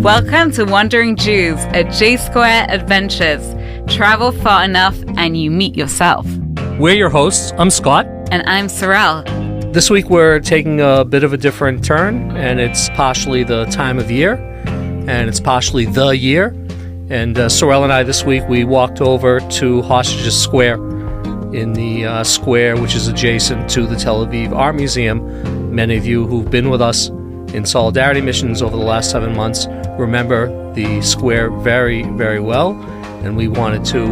Welcome to Wandering Jews, a J-Square Adventures. Travel far enough and you meet yourself. We're your hosts. I'm Scott. And I'm Sorelle. This week we're taking a bit of a different turn, and it's partially the time of year, and it's partially the year. And Sorelle and I this week, we walked over to Hostages Square in the square which is adjacent to the Tel Aviv Art Museum. Many of you who've been with us in solidarity missions over the last 7 months remember the square very, very well, and we wanted to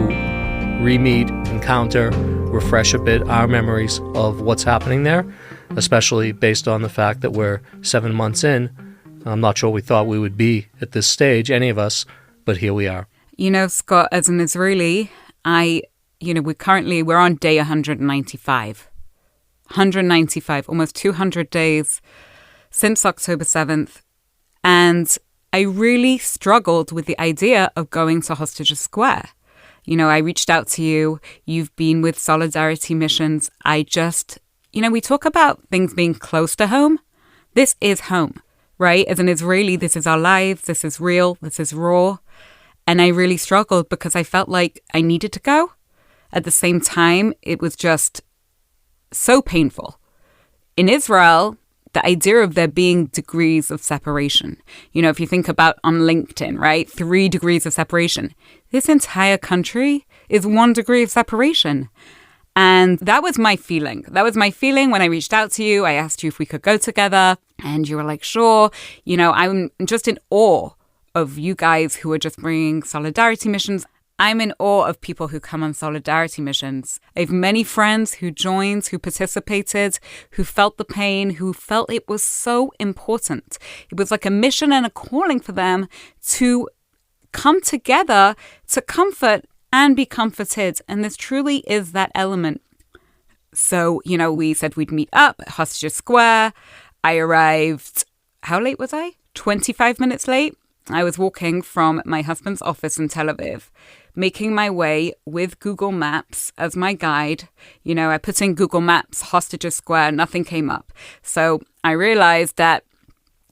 re-meet, encounter, refresh a bit our memories of what's happening there, especially based on the fact that we're 7 months in. I'm not sure we thought we would be at this stage, any of us, but here we are. You know, Scott, as an Israeli, we're on day 195. 195, almost 200 days since October 7th. And I really struggled with the idea of going to Hostages Square. You know, I reached out to you. You've been with solidarity missions. We talk about things being close to home. This is home, right? As an Israeli, this is our lives. This is real. This is raw. And I really struggled because I felt like I needed to go. At the same time, it was just so painful. In Israel, the idea of there being degrees of separation. You know, if you think about on LinkedIn, right? 3 degrees of separation. This entire country is 1 degree of separation. And that was my feeling. That was my feeling when I reached out to you. I asked you if we could go together. And you were like, sure. You know, I'm just in awe of you guys who are just bringing solidarity missions. I'm in awe of people who come on solidarity missions. I have many friends who joined, who participated, who felt the pain, who felt it was so important. It was like a mission and a calling for them to come together to comfort and be comforted. And this truly is that element. So, you know, we said we'd meet up at Hostages Square. I arrived, how late was I? 25 minutes late. I was walking from my husband's office in Tel Aviv, making my way with Google Maps as my guide. You know, I put in Google Maps, Hostages Square, nothing came up. So I realized that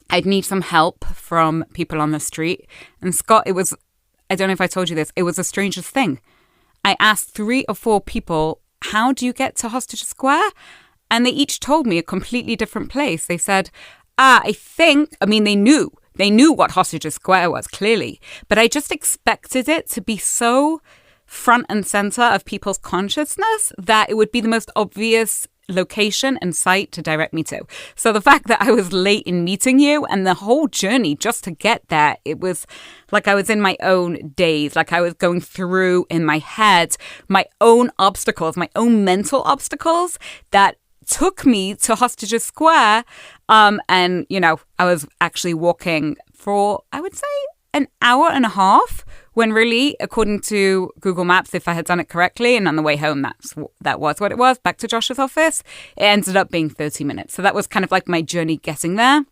I'd need some help from people on the street. And Scott, I don't know if I told you this, it was the strangest thing. I asked 3 or 4 people, how do you get to Hostages Square? And they each told me a completely different place. They said, they knew what Hostages Square was, clearly. But I just expected it to be so front and center of people's consciousness that it would be the most obvious location and site to direct me to. So the fact that I was late in meeting you and the whole journey just to get there, it was like I was in my own daze, like I was going through in my head my own obstacles, my own mental obstacles that took me to Hostages Square. And, you know, I was actually walking for, I would say, an hour and a half when really, according to Google Maps, if I had done it correctly, and on the way home, that was what it was, back to Josh's office, it ended up being 30 minutes. So that was kind of like my journey getting there.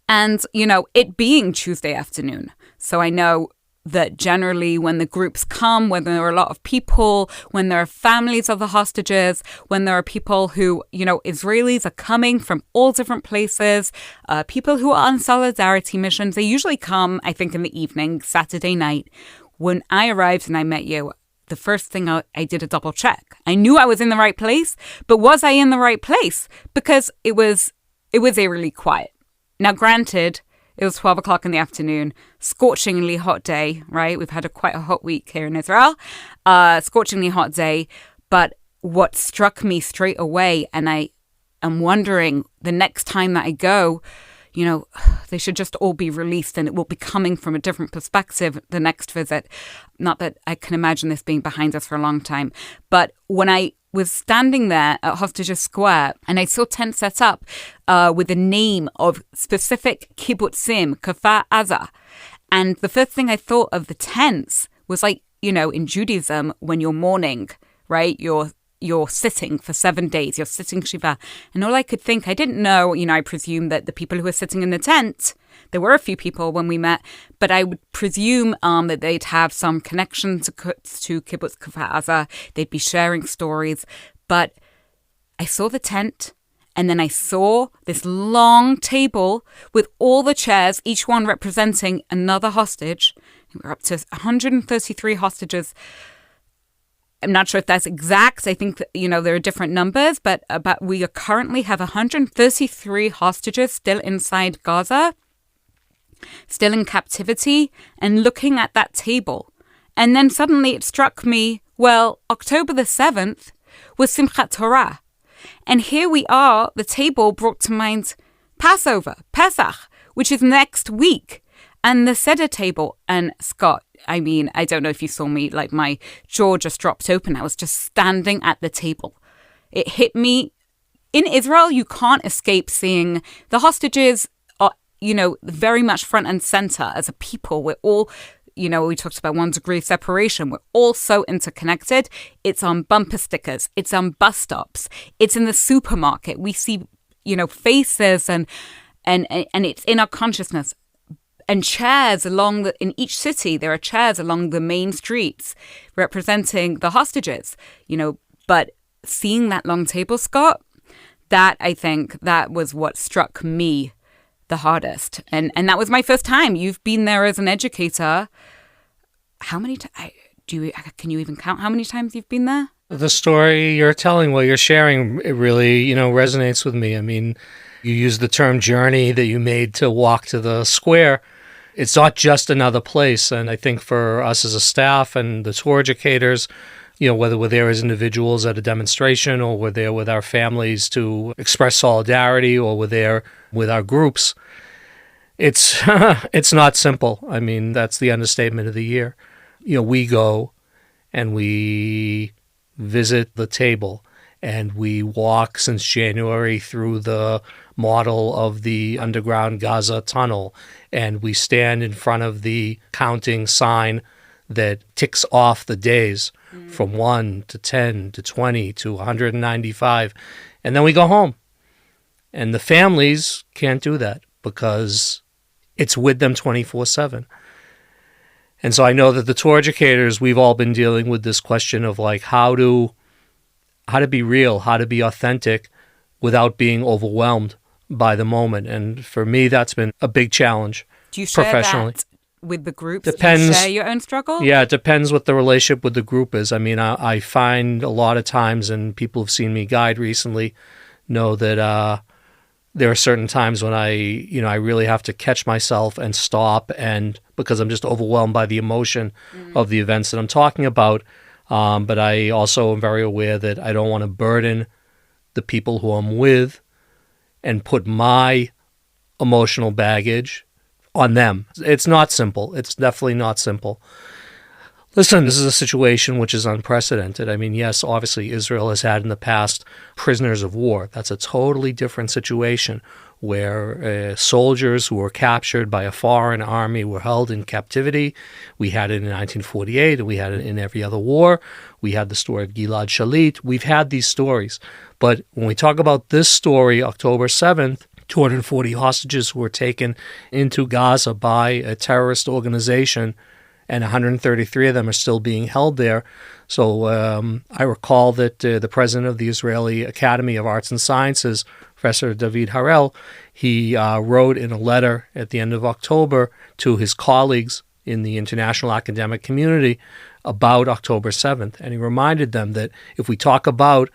And, you know, it being Tuesday afternoon. So I know that generally when the groups come, when there are a lot of people, when there are families of the hostages, when there are people who, you know, Israelis are coming from all different places, people who are on solidarity missions, they usually come, I think, in the evening, Saturday night. When I arrived and I met you, the first thing I did a double check. I knew I was in the right place, but was I in the right place? Because it was eerily quiet. Now, granted, it was 12 o'clock in the afternoon, scorchingly hot day, right? We've had quite a hot week here in Israel, scorchingly hot day. But what struck me straight away, and I am wondering the next time that I go, you know, they should just all be released and it will be coming from a different perspective the next visit. Not that I can imagine this being behind us for a long time. But when I was standing there at Hostages Square and I saw tents set up with the name of specific kibbutzim, Kfar Aza. And the first thing I thought of the tents was like, you know, in Judaism, when you're mourning, right, you're sitting for 7 days, you're sitting Shiva. And all I could think, I didn't know, you know, I presume that the people who were sitting in the tent, there were a few people when we met, but I would presume that they'd have some connection to Kibbutz Kfar Aza. They'd be sharing stories. But I saw the tent And then I saw this long table with all the chairs, each one representing another hostage. We're up to 133 hostages. I'm not sure if that's exact. I think that, there are different numbers, but we currently have 133 hostages still inside Gaza, still in captivity, and looking at that table. And then suddenly it struck me, well, October the 7th was Simchat Torah. And here we are, the table brought to mind Passover, Pesach, which is next week. And the Seder table, and Scott, I don't know if you saw me, like my jaw just dropped open. I was just standing at the table. It hit me. In Israel, you can't escape seeing the hostages are, very much front and center as a people. We're all, we talked about 1 degree of separation. We're all so interconnected. It's on bumper stickers. It's on bus stops. It's in the supermarket. We see, faces and it's in our consciousness. And chairs in each city, there are chairs along the main streets representing the hostages, But seeing that long table, Scott, I think that was what struck me the hardest. And that was my first time. You've been there as an educator. How many times? Can you even count how many times you've been there? The story you're telling, what you're sharing, it really, resonates with me. I mean, you used the term journey that you made to walk to the square. It's not just another place. And I think for us as a staff and the tour educators, whether we're there as individuals at a demonstration or we're there with our families to express solidarity or we're there with our groups, it's it's not simple. I mean, that's the understatement of the year. We go and we visit the table and we walk since January through the model of the underground Gaza tunnel, and we stand in front of the counting sign that ticks off the days from 1 to 10 to 20 to 195, and then we go home. And the families can't do that because it's with them 24/7. And so I know that the tour educators, we've all been dealing with this question of like how to be real, how to be authentic without being overwhelmed by the moment. And for me, that's been a big challenge. Do you share professionally. That with the groups? Depends. Do you share your own struggle? Yeah, it depends what the relationship with the group is. I mean, I find a lot of times, and people have seen me guide recently, know that there are certain times when I really have to catch myself and stop, and because I'm just overwhelmed by the emotion of the events that I'm talking about. But I also am very aware that I don't want to burden the people who I'm with and put my emotional baggage on them. It's not simple. It's definitely not simple. Listen, this is a situation which is unprecedented. I mean, yes, obviously Israel has had in the past prisoners of war. That's a totally different situation where soldiers who were captured by a foreign army were held in captivity. We had it in 1948, and we had it in every other war. We had the story of Gilad Shalit. We've had these stories. But when we talk about this story, October 7th, 240 hostages were taken into Gaza by a terrorist organization, and 133 of them are still being held there. So I recall that the president of the Israeli Academy of Arts and Sciences, Professor David Harel, he wrote in a letter at the end of October to his colleagues in the international academic community about October 7th. And he reminded them that if we talk about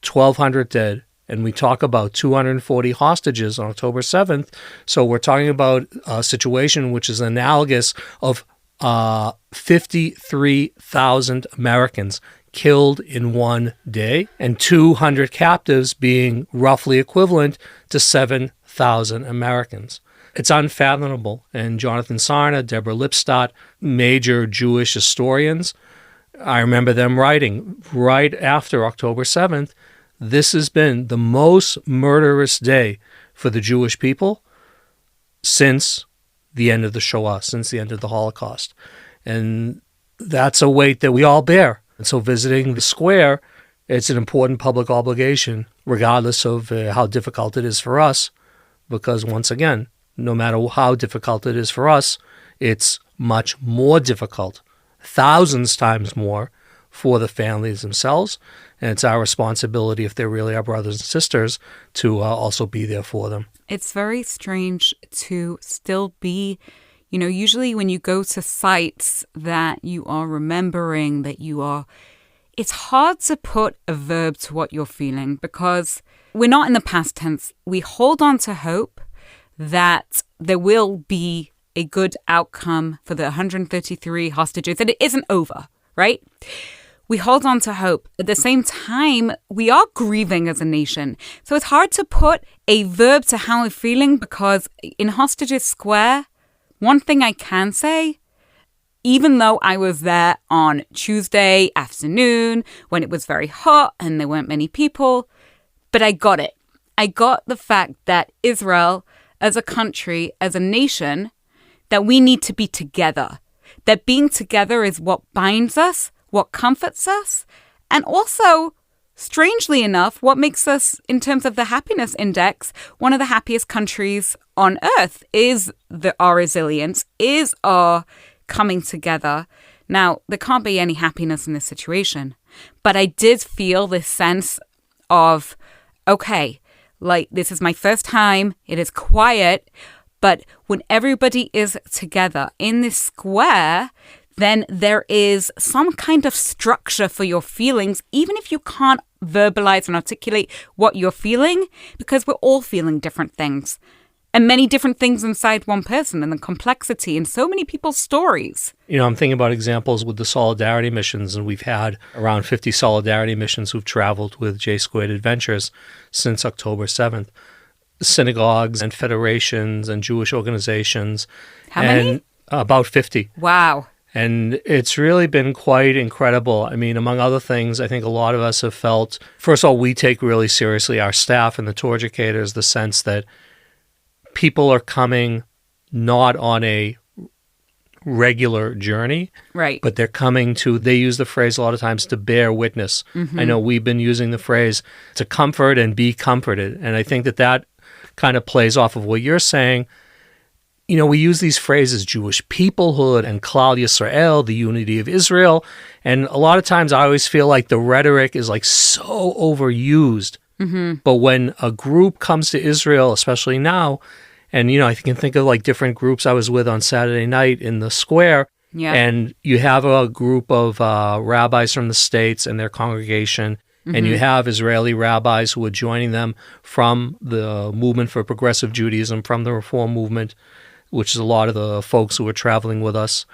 1,200 dead and we talk about 240 hostages on October 7th, so we're talking about a situation which is analogous of 53,000 Americans killed in one day, and 200 captives being roughly equivalent to 7,000 Americans. It's unfathomable. And Jonathan Sarna, Deborah Lipstadt, major Jewish historians, I remember them writing right after October 7th, this has been the most murderous day for the Jewish people since the end of the Shoah, since the end of the Holocaust. And that's a weight that we all bear. And so visiting the square, it's an important public obligation, regardless of how difficult it is for us, because once again, no matter how difficult it is for us, it's much more difficult, thousands times more, for the families themselves And it's our responsibility, if they're really our brothers and sisters, to also be there for them. It's very strange to still be, usually when you go to sites that you are remembering, it's hard to put a verb to what you're feeling because we're not in the past tense. We hold on to hope that there will be a good outcome for the 133 hostages, and it isn't over, right? We hold on to hope. At the same time, we are grieving as a nation. So it's hard to put a verb to how we're feeling because in Hostages Square, one thing I can say, even though I was there on Tuesday afternoon when it was very hot and there weren't many people, but I got it. I got the fact that Israel, as a country, as a nation, that we need to be together. That being together is what binds us, what comforts us, and also, strangely enough, what makes us, in terms of the happiness index, one of the happiest countries on earth is our resilience, is our coming together. Now, there can't be any happiness in this situation, but I did feel this sense of, okay, like this is my first time, it is quiet, but when everybody is together in this square, then there is some kind of structure for your feelings, even if you can't verbalize and articulate what you're feeling, because we're all feeling different things. And many different things inside one person, and the complexity in so many people's stories. I'm thinking about examples with the solidarity missions, and we've had around 50 solidarity missions who've traveled with J-Squared Adventures since October 7th. Synagogues and federations and Jewish organizations. How many? About 50. Wow. And it's really been quite incredible. I mean, among other things, I think a lot of us have felt, first of all, we take really seriously, our staff and the tour educators, the sense that people are coming not on a regular journey, right? But they're coming they use the phrase a lot of times, to bear witness. Mm-hmm. I know we've been using the phrase to comfort and be comforted. And I think that kind of plays off of what you're saying. We use these phrases, Jewish peoplehood and Klal Yisrael, the unity of Israel. And a lot of times I always feel like the rhetoric is like so overused. Mm-hmm. But when a group comes to Israel, especially now, and, I can think of like different groups I was with on Saturday night in the square, and you have a group of rabbis from the States and their congregation, mm-hmm. and you have Israeli rabbis who are joining them from the movement for progressive Judaism, from the Reform movement, which is a lot of the folks who are traveling with us.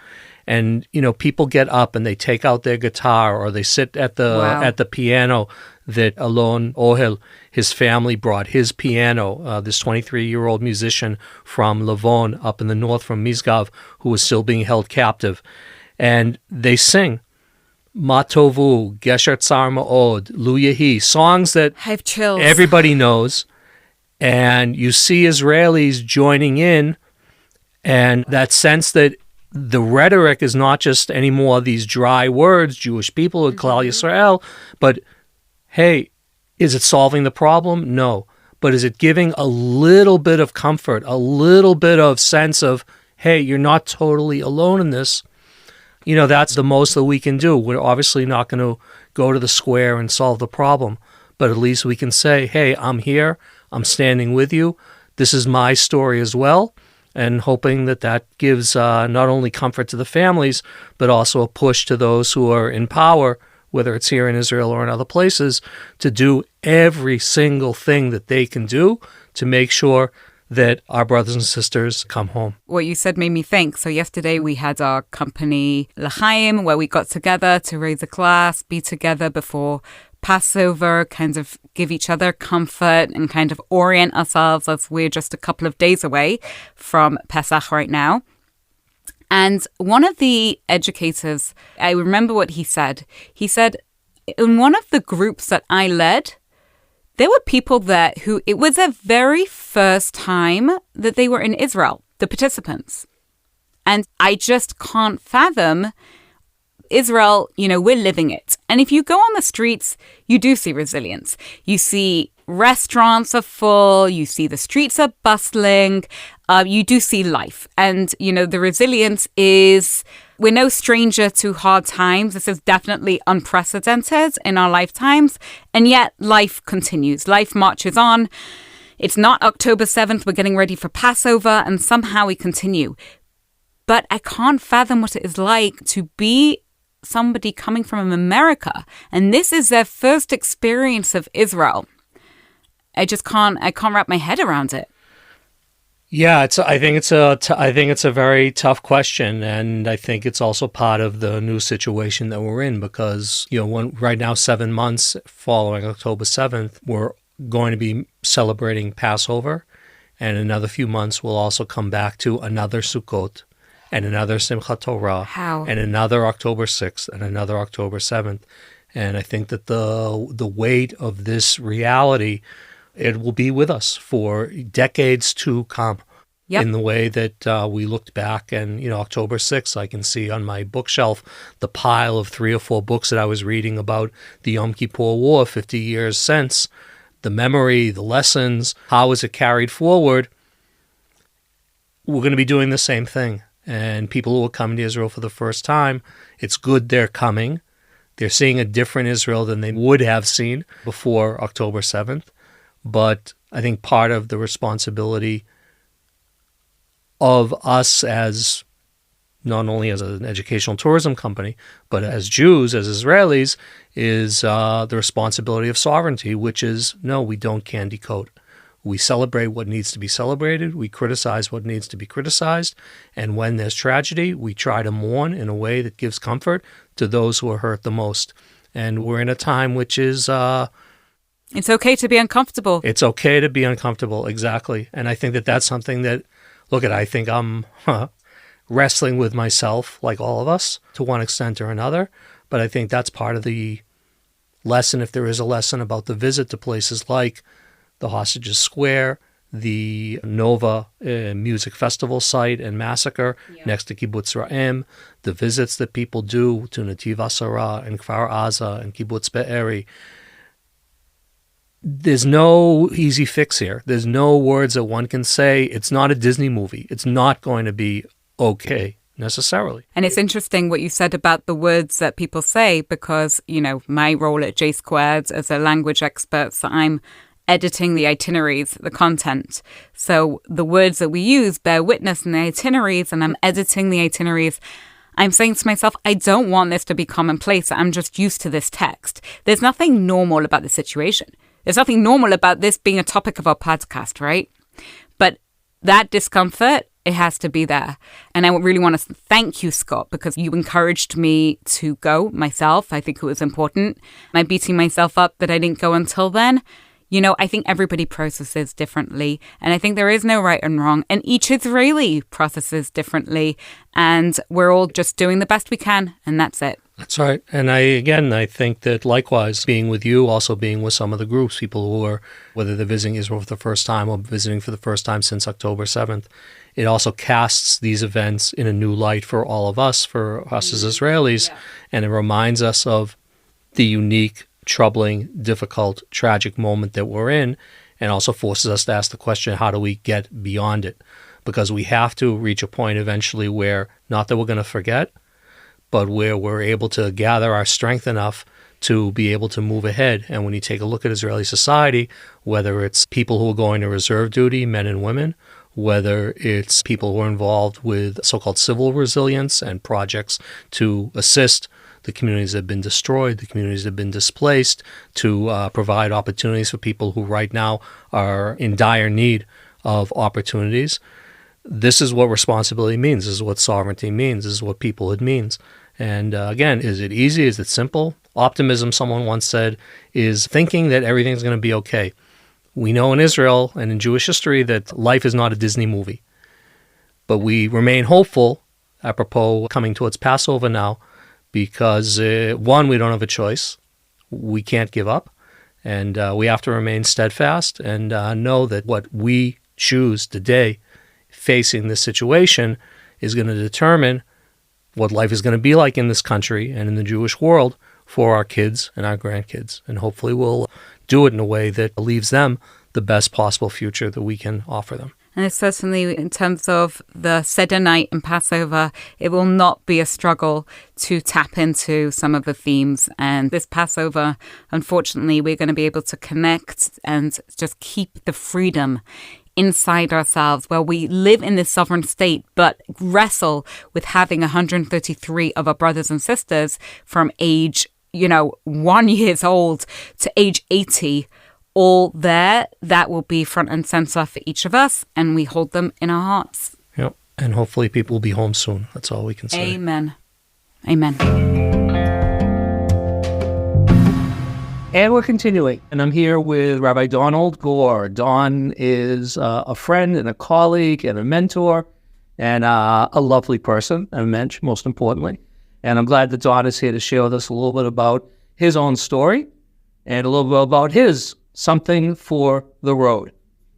And, people get up and they take out their guitar or they sit at the piano that Alon Ohel, his family brought his piano, this 23-year-old musician from Lavon up in the north from Misgav, who was still being held captive. And they sing Matovu, Gesher Tsar Ma'od, Lu Yehi, songs that I have chills. Everybody knows. And you see Israelis joining in, and that sense that the rhetoric is not just anymore these dry words, Jewish people and Klal Yisrael, but hey, is it solving the problem? No. But is it giving a little bit of comfort, a little bit of sense of, hey, you're not totally alone in this? That's the most that we can do. We're obviously not going to go to the square and solve the problem, but at least we can say, hey, I'm here, I'm standing with you, this is my story as well. And hoping that gives not only comfort to the families, but also a push to those who are in power, whether it's here in Israel or in other places, to do every single thing that they can do to make sure that our brothers and sisters come home. What you said made me think. So yesterday we had our company L'chaim, where we got together to raise a class, be together before Passover, kind of give each other comfort and kind of orient ourselves as we're just a couple of days away from Pesach right now. And one of the educators, I remember what he said. He said, in one of the groups that I led, there were people there who it was their very first time that they were in Israel, the participants. And I just can't fathom Israel, we're living it. And if you go on the streets, you do see resilience. You see restaurants are full, you see the streets are bustling, you do see life. And, the resilience is We're no stranger to hard times. This is definitely unprecedented in our lifetimes. And yet life continues. Life marches on. It's not October 7th. We're getting ready for Passover, and somehow we continue. But I can't fathom what it is like to be somebody coming from America, and this is their first experience of Israel. I can't wrap my head around it. Yeah, I think it's a very tough question, and I think it's also part of the new situation that we're in because right now 7 months following October 7th, we're going to be celebrating Passover, and in another few months we'll also come back to another Sukkot, and another Simchat Torah, and another October 6th, and another October 7th, and I think that the weight of this reality, it will be with us for decades to come. Yep. In the way that we looked back, and October 6th, I can see on my bookshelf the pile of 3 or 4 books that I was reading about the Yom Kippur War 50 years since, the memory, the lessons, how is it carried forward. We're going to be doing the same thing, and people who are coming to Israel for the first time, it's good they're coming. They're seeing a different Israel than they would have seen before October 7th, but I think part of the responsibility of us as not only as an educational tourism company, but as Jews, as Israelis, is the responsibility of sovereignty, which is, no, we don't candy coat. We celebrate what needs to be celebrated. We criticize what needs to be criticized. And when there's tragedy, we try to mourn in a way that gives comfort to those who are hurt the most. And we're in a time which is... it's okay to be uncomfortable. It's okay to be uncomfortable, exactly. And I think that that's something that, I think I'm wrestling with myself, like all of us, to one extent or another. But I think that's part of the lesson, if there is a lesson, about the visit to places like the Hostages Square, the Nova Music Festival site and massacre next to Kibbutz Ra'em, the visits that people do to Netiv Asara and Kfar Aza and Kibbutz Be'eri. There's no easy fix here. There's no words that one can say. It's not a Disney movie. It's not going to be okay necessarily. And it's interesting what you said about the words that people say because, my role at J Squared as a language expert, so I'm editing the itineraries, the content. So the words that we use bear witness in the itineraries, and I'm editing the itineraries. I'm saying to myself, I don't want this to be commonplace. I'm just used to this text. There's nothing normal about the situation. There's nothing normal about this being a topic of our podcast, right? But that discomfort, it has to be there. And I really want to thank you, Scott, because you encouraged me to go myself. I think it was important. I'm beating myself up that I didn't go until then. I think everybody processes differently. And I think there is no right and wrong. And each Israeli processes differently. And we're all just doing the best we can. And that's it. That's right. And I think that likewise, being with you, also being with some of the groups, people who are, whether they're visiting Israel for the first time or visiting for the first time since October 7th, it also casts these events in a new light for all of us, for us as Israelis. Yeah. And it reminds us of the unique, troubling, difficult, tragic moment that we're in, and also forces us to ask the question, how do we get beyond it? Because we have to reach a point eventually where, not that we're going to forget, but where we're able to gather our strength enough to be able to move ahead. And when you take a look at Israeli society, whether it's people who are going to reserve duty, men and women, whether it's people who are involved with so-called civil resilience and projects to assist the communities that have been destroyed, the communities that have been displaced, to provide opportunities for people who right now are in dire need of opportunities. This is what responsibility means. This is what sovereignty means. This is what peoplehood means. And again, is it easy? Is it simple? Optimism, someone once said, is thinking that everything's going to be okay. We know in Israel and in Jewish history that life is not a Disney movie. But we remain hopeful, apropos coming towards Passover now, because one, we don't have a choice. We can't give up. And we have to remain steadfast and know that what we choose today facing this situation is going to determine what life is going to be like in this country and in the Jewish world for our kids and our grandkids. And hopefully we'll do it in a way that leaves them the best possible future that we can offer them. And certainly in terms of the Seder night and Passover, it will not be a struggle to tap into some of the themes. And this Passover, unfortunately, we're going to be able to connect and just keep the freedom inside ourselves, where we live in this sovereign state, but wrestle with having 133 of our brothers and sisters from age, 1 years old to age 80, all there. That will be front and center for each of us, and we hold them in our hearts. Yep. And hopefully people will be home soon. That's all we can say. Amen. Amen. And we're continuing. And I'm here with Rabbi Don Goor. Don is a friend and a colleague and a mentor and a lovely person, and a mensch, most importantly. And I'm glad that Don is here to share with us a little bit about his own story and a little bit about his Something for the Road.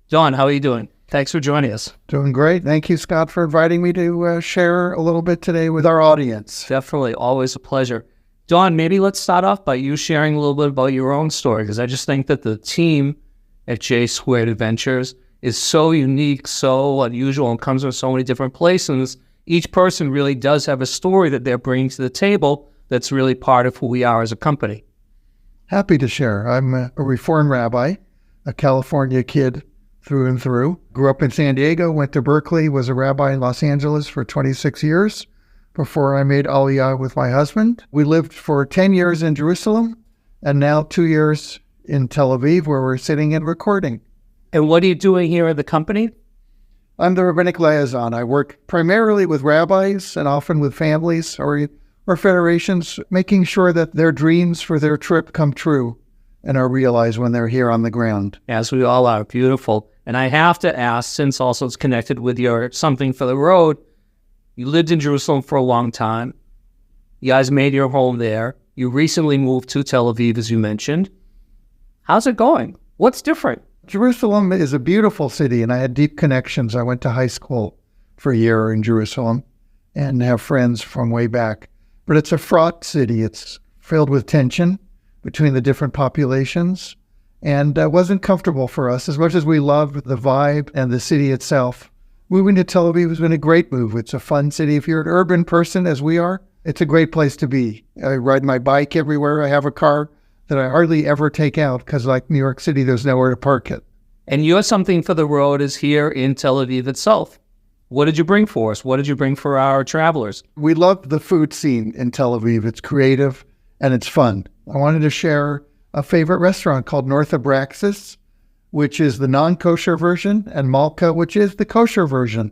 Don, how are you doing? Thanks for joining us. Doing great. Thank you, Scott, for inviting me to share a little bit today with our audience. Definitely. Always a pleasure. Don, maybe let's start off by you sharing a little bit about your own story, because I just think that the team at J Squared Adventures is so unique, so unusual, and comes from so many different places. Each person really does have a story that they're bringing to the table that's really part of who we are as a company. Happy to share. I'm a Reformed rabbi, a California kid through and through. Grew up in San Diego, went to Berkeley, was a rabbi in Los Angeles for 26 years before I made Aliyah with my husband. We lived for 10 years in Jerusalem and now 2 years in Tel Aviv, where we're sitting and recording. And what are you doing here at the company? I'm the rabbinic liaison. I work primarily with rabbis and often with families or federations, making sure that their dreams for their trip come true and are realized when they're here on the ground. As we all are. Beautiful. And I have to ask, since also it's connected with your Something for the Road, you lived in Jerusalem for a long time. You guys made your home there. You recently moved to Tel Aviv, as you mentioned. How's it going? What's different? Jerusalem is a beautiful city, and I had deep connections. I went to high school for a year in Jerusalem and have friends from way back. But it's a fraught city. It's filled with tension between the different populations, and wasn't comfortable for us. As much as we loved the vibe and the city itself, moving to Tel Aviv has been a great move. It's a fun city. If you're an urban person, as we are, it's a great place to be. I ride my bike everywhere. I have a car that I hardly ever take out because, like New York City, there's nowhere to park it. And your Something for the Road is here in Tel Aviv itself. What did you bring for us? What did you bring for our travelers? We love the food scene in Tel Aviv. It's creative and it's fun. I wanted to share a favorite restaurant called North Abraxas, which is the non-kosher version, and Malka, which is the kosher version.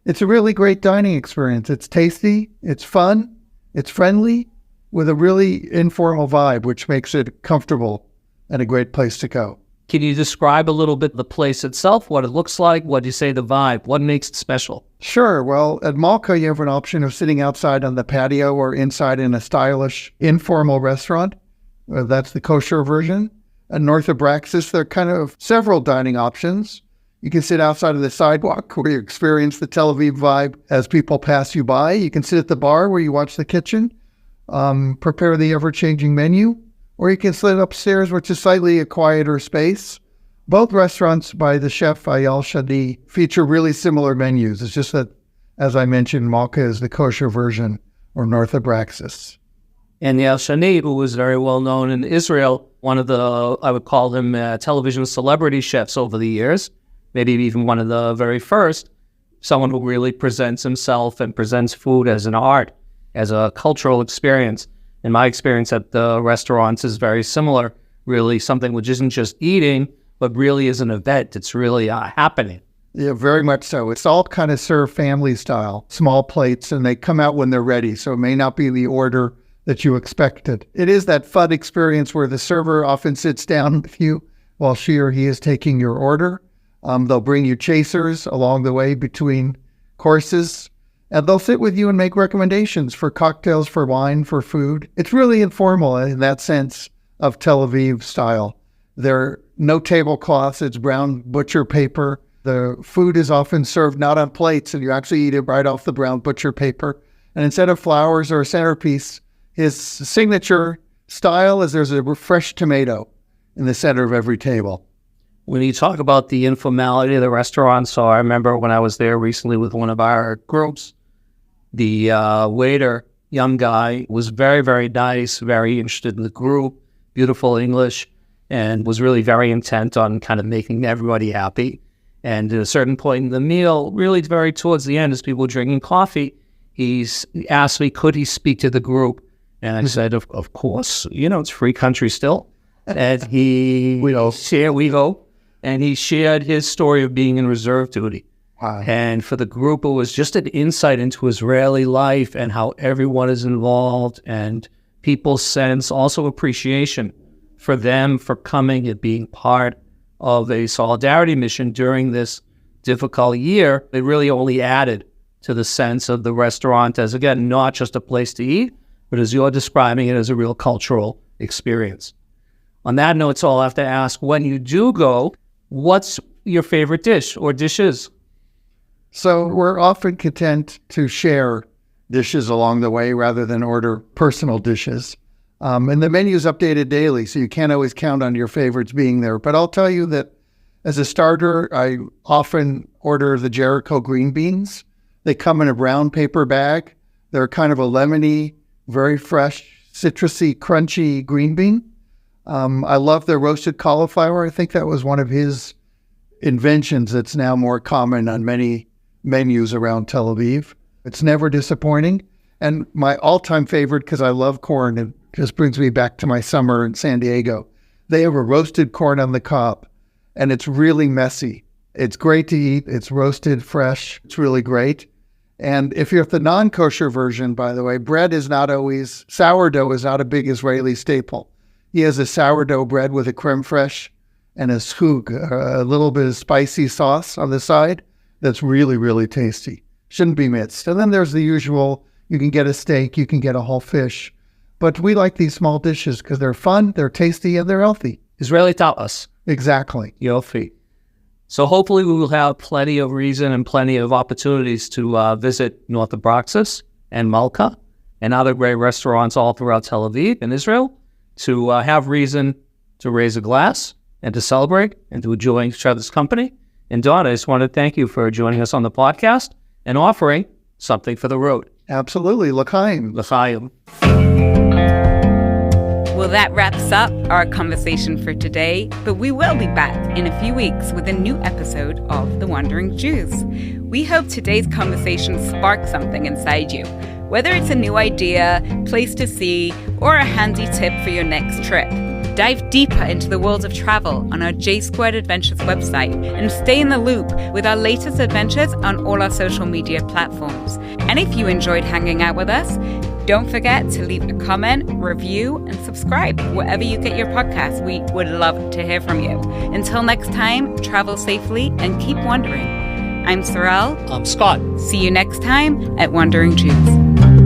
It's a really great dining experience. It's tasty, it's fun, it's friendly, with a really informal vibe, which makes it comfortable and a great place to go. Can you describe a little bit the place itself, what it looks like? What do you say the vibe? What makes it special? Sure. Well, at Malka, you have an option of sitting outside on the patio or inside in a stylish, informal restaurant. That's the kosher version. At North Abraxas, there are kind of several dining options. You can sit outside of the sidewalk where you experience the Tel Aviv vibe as people pass you by. You can sit at the bar where you watch the kitchen, prepare the ever-changing menu, or you can sit upstairs, which is slightly a quieter space. Both restaurants by the chef Ayal Shadi feature really similar menus. It's just that, as I mentioned, Malka is the kosher version, or North Abraxas. And Ayal Shadi, who was very well known in Israel, one of the, I would call him television celebrity chefs over the years, maybe even one of the very first, someone who really presents himself and presents food as an art, as a cultural experience. In my experience at the restaurants is very similar, really something which isn't just eating, but really is an event. It's really happening. Yeah, very much so. It's all kind of served family style, small plates, and they come out when they're ready. So it may not be the order that you expected. It is that fun experience where the server often sits down with you while she or he is taking your order. They'll bring you chasers along the way between courses, and they'll sit with you and make recommendations for cocktails, for wine, for food. It's really informal in that sense of Tel Aviv style. There are no tablecloths. It's brown butcher paper. The food is often served not on plates, and you actually eat it right off the brown butcher paper. And instead of flowers or a centerpiece, his signature style is there's a fresh tomato in the center of every table. When you talk about the informality of the restaurant, so I remember when I was there recently with one of our groups, the waiter, young guy, was very, very nice, very interested in the group, beautiful English, and was really very intent on kind of making everybody happy. And at a certain point in the meal, really very towards the end, as people were drinking coffee, he asked me, could he speak to the group? And I said, of course, it's a free country still. And we hope. And he shared his story of being in reserve duty. Wow. And for the group, it was just an insight into Israeli life and how everyone is involved, and people's sense, also appreciation for them for coming and being part of a solidarity mission during this difficult year. It really only added to the sense of the restaurant as, again, not just a place to eat, but as you're describing it, as a real cultural experience. On that note, so I'll have to ask, when you do go, what's your favorite dish or dishes? So we're often content to share dishes along the way rather than order personal dishes. And the menu's updated daily, so you can't always count on your favorites being there. But I'll tell you that as a starter, I often order the Jericho green beans. They come in a brown paper bag. They're kind of a lemony, very fresh, citrusy, crunchy green bean. I love their roasted cauliflower. I think that was one of his inventions that's now more common on many menus around Tel Aviv. It's never disappointing. And my all-time favorite, because I love corn, it just brings me back to my summer in San Diego. They have a roasted corn on the cob, and it's really messy. It's great to eat. It's roasted, fresh. It's really great. And if you're at the non-kosher version, by the way, sourdough is not a big Israeli staple. He has a sourdough bread with a creme fraiche and a schug, a little bit of spicy sauce on the side. That's really, really tasty. Shouldn't be missed. And then there's the usual, you can get a steak, you can get a whole fish. But we like these small dishes because they're fun, they're tasty, and they're healthy. Israeli tapas. Exactly. Yofi. So hopefully we will have plenty of reason and plenty of opportunities to visit North of Broxus and Malka and other great restaurants all throughout Tel Aviv and Israel to have reason to raise a glass and to celebrate and to enjoy each other's company. And Don, I just want to thank you for joining us on the podcast and offering something for the road. Absolutely. L'chaim. L'chaim. Well, that wraps up our conversation for today, but we will be back in a few weeks with a new episode of The Wandering Jews. We hope today's conversation sparks something inside you, whether it's a new idea, place to see, or a handy tip for your next trip. Dive deeper into the world of travel on our J Squared Adventures website and stay in the loop with our latest adventures on all our social media platforms. And if you enjoyed hanging out with us, don't forget to leave a comment, review, and subscribe wherever you get your podcasts. We would love to hear from you. Until next time, travel safely and keep wandering. I'm Sorelle. I'm Scott. See you next time at Wandering Jews.